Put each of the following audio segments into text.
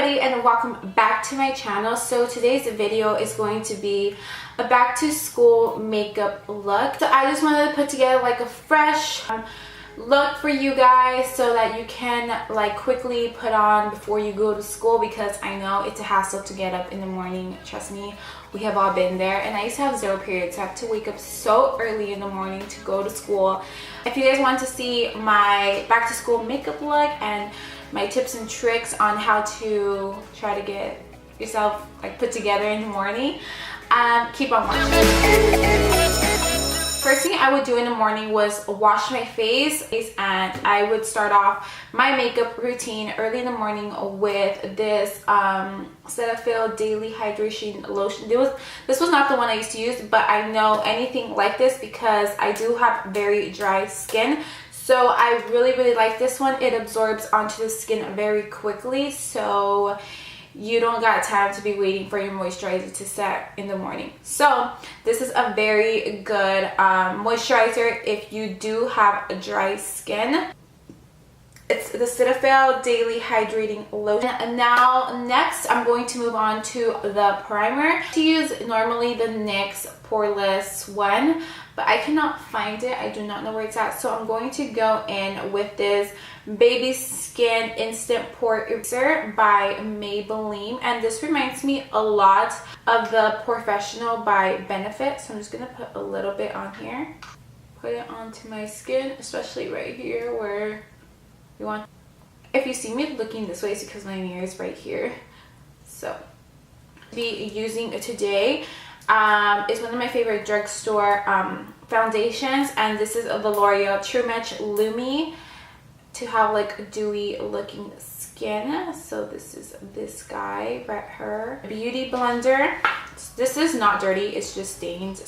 everybody and welcome back to my channel. So today's video is going to be a back to school makeup look. So I just wanted to put together like a fresh look for you guys so that you can like quickly put on before you go to school, because I know it's a hassle to get up in the morning. Trust me, we have all been there, and I used to have 0 periods. I have to wake up so early in the morning to go to school. If you guys want to see my back to school makeup look and my tips and tricks on how to try to get yourself like put together in the morning, keep on watching. First thing I would do in the morning was wash my face, and I would start off my makeup routine early in the morning with this Cetaphil Daily Hydration Lotion. This was not the one I used to use, but I know anything like this because I do have very dry skin. So I really like this one. It absorbs onto the skin very quickly, so you don't got time to be waiting for your moisturizer to set in the morning. So this is a very good moisturizer if you do have a dry skin. It's the Cetaphil Daily Hydrating Lotion. And now next I'm going to move on to the primer. To use normally the NYX Poreless one, but I cannot find it. I do not know where it's at. So I'm going to go in with this Baby Skin Instant Pore Eraser by Maybelline, and this reminds me a lot of the Professional by Benefit. So I'm just gonna put a little bit on here, put it onto my skin, especially right here where you want. If you see me looking this way, it's because my mirror is right here. So be using it today is one of my favorite drugstore foundations, and this is the L'Oreal True Match Lumi to have like a dewy looking skin. So this is this guy right here, beauty blender. This is not dirty, it's just stained.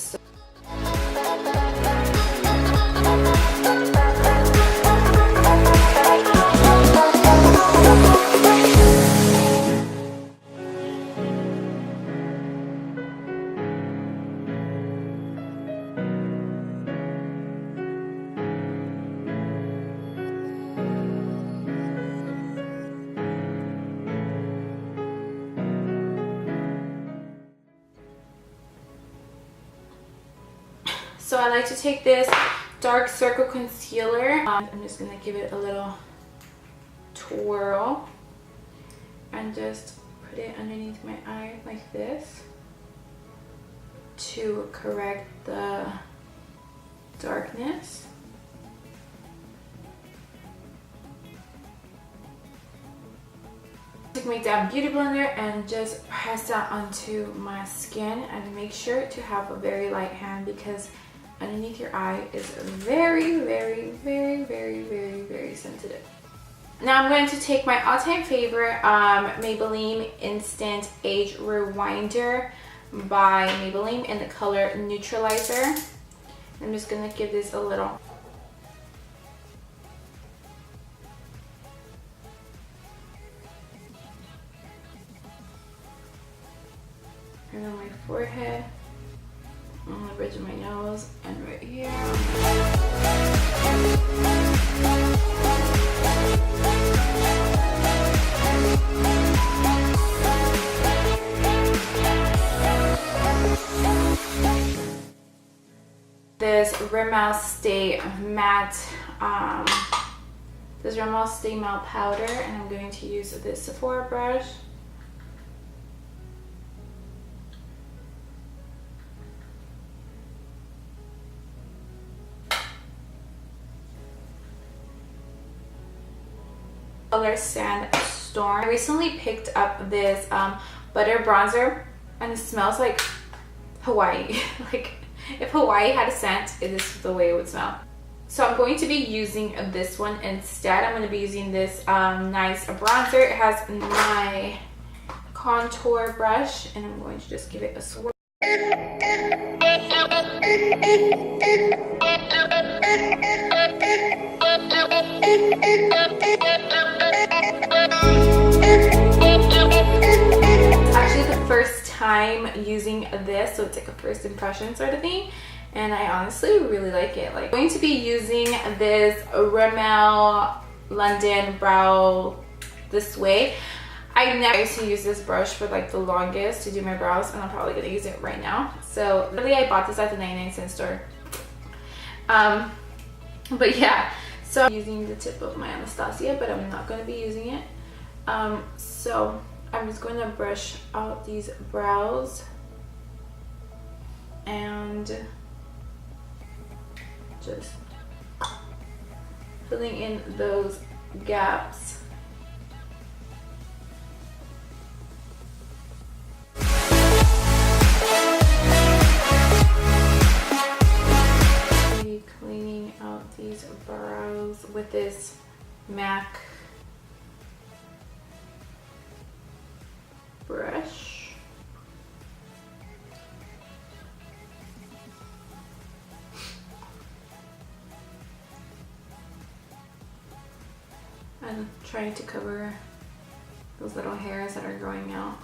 So I like to take this dark circle concealer. I'm just gonna give it a little twirl and just put it underneath my eye like this to correct the darkness. Take my damn beauty blender and just press that onto my skin, and make sure to have a very light hand because underneath your eye is very sensitive. Now I'm going to take my all-time favorite Maybelline Instant Age Rewinder by Maybelline in the color Neutralizer. I'm just going to give this a little and on my forehead, on the bridge of my nose, and right here. This Rimmel Stay Matte, this Rimmel Stay Matte powder, and I'm going to use this Sephora brush. Color Sandstorm. I recently picked up this butter bronzer, and it smells like Hawaii. Like if Hawaii had a scent, this is the way it would smell. So I'm going to be using this one instead. I'm going to be using this nice bronzer. It has my contour brush, and I'm going to just give it a swirl. Actually the first time using this, so it's like a first impression sort of thing, and I honestly really like it. Like, I'm going to be using this Rimmel London Brow This Way. I never used to use this brush for like the longest to do my brows, and I'm probably gonna use it right now. So really, I bought this at the 99-cent store. But yeah, so I'm using the tip of my Anastasia, but I'm not gonna be using it. So I'm just going to brush out these brows and just filling in those gaps. Cleaning out these brows with this MAC brush. I'm trying to cover those little hairs that are growing out.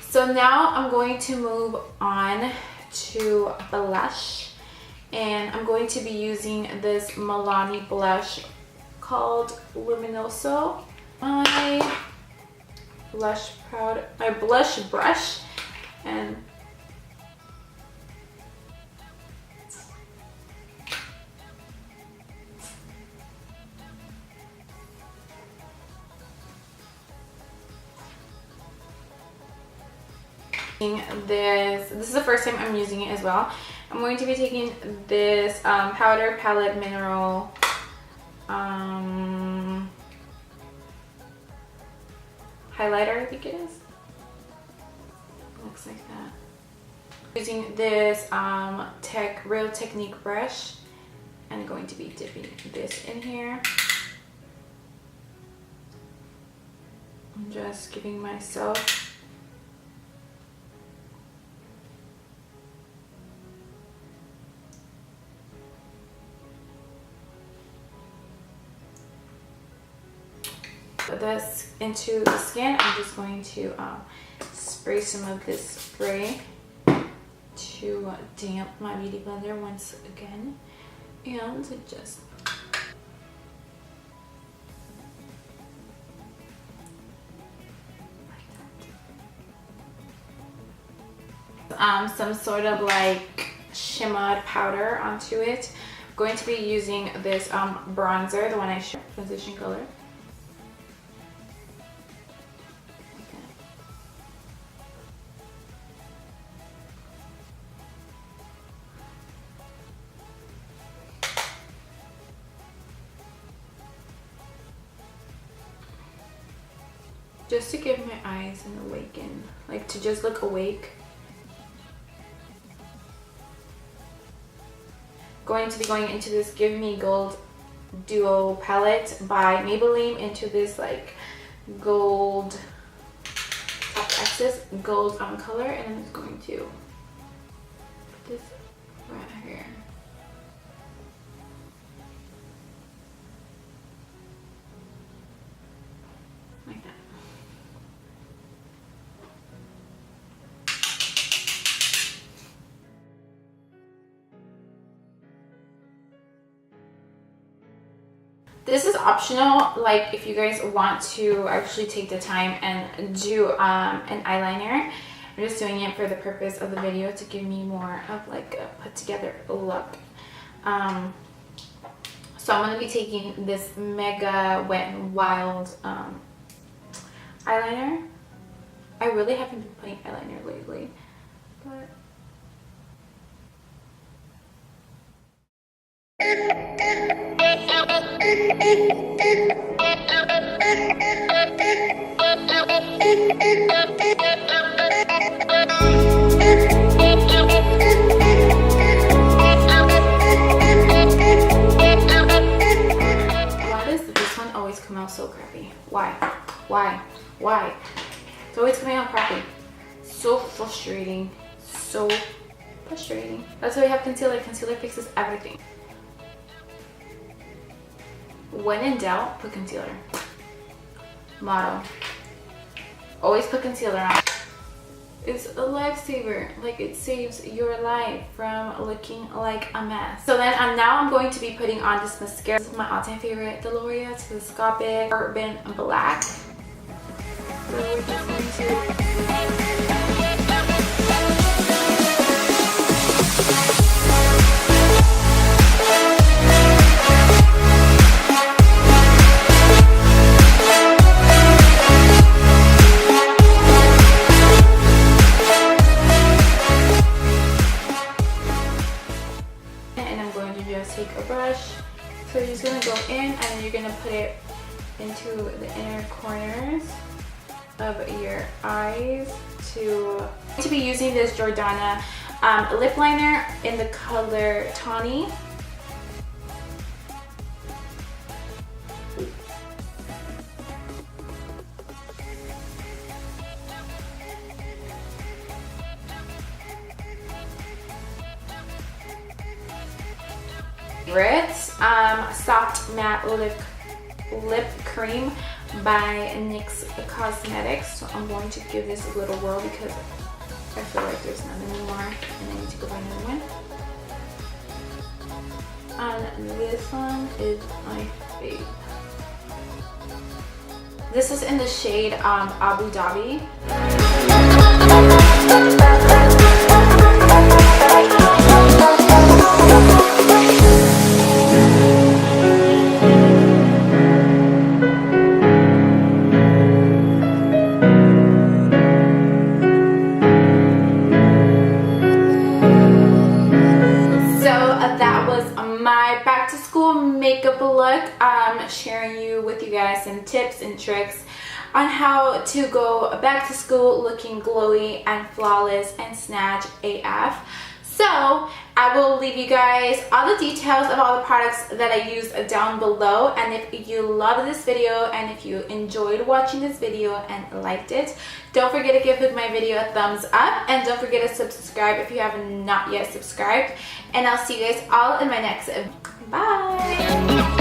So now I'm going to move on to blush, and I'm going to be using this Milani blush called Luminoso. My blush brush, and this is the first time I'm using it as well. I'm going to be taking this powder palette mineral highlighter, I think it is. Looks like that. Using this Real Technique brush, I'm going to be dipping this in here. I'm just giving myself this into the skin. I'm just going to spray some of this spray to damp my beauty blender once again, and just some sort of like shimmered powder onto it. I'm going to be using this bronzer, the one I showed, transition color. Just to give my eyes an awaken, like to just look awake. Going to be going into this Give Me Gold Duo palette by Maybelline, into this like gold top access gold color, and I'm just going to put this right here. Like that. This is optional, like if you guys want to actually take the time and do an eyeliner. I'm just doing it for the purpose of the video to give me more of like a put together look. So I'm going to be taking this Mega Wet n Wild eyeliner. I really haven't been putting eyeliner lately, but why does this one always come out so crappy? Why? It's always coming out crappy. So frustrating. So frustrating. That's why we have concealer. Concealer fixes everything. When in doubt, put concealer. Motto. Always put concealer on. It's a lifesaver. Like, it saves your life from looking like a mess. So then now I'm going to be putting on this mascara. This is my all-time favorite, the L'Oreal Telescopic Urban Black. corners of your eyes to be using this Jordana lip liner in the color Tawny. Soft matte lip cream by NYX Cosmetics. So I'm going to give this a little whirl because I feel like there's none anymore and I need to go buy another one. And this one is my fave. This is in the shade Abu Daubi. My back to school makeup look, sharing with you guys some tips and tricks on how to go back to school looking glowy and flawless and snatch AF. So I will leave you guys all the details of all the products that I use down below, and if you love this video and if you enjoyed watching this video and liked it, don't forget to give my video a thumbs up, and don't forget to subscribe if you have not yet subscribed, and I'll see you guys all in my next video. Bye!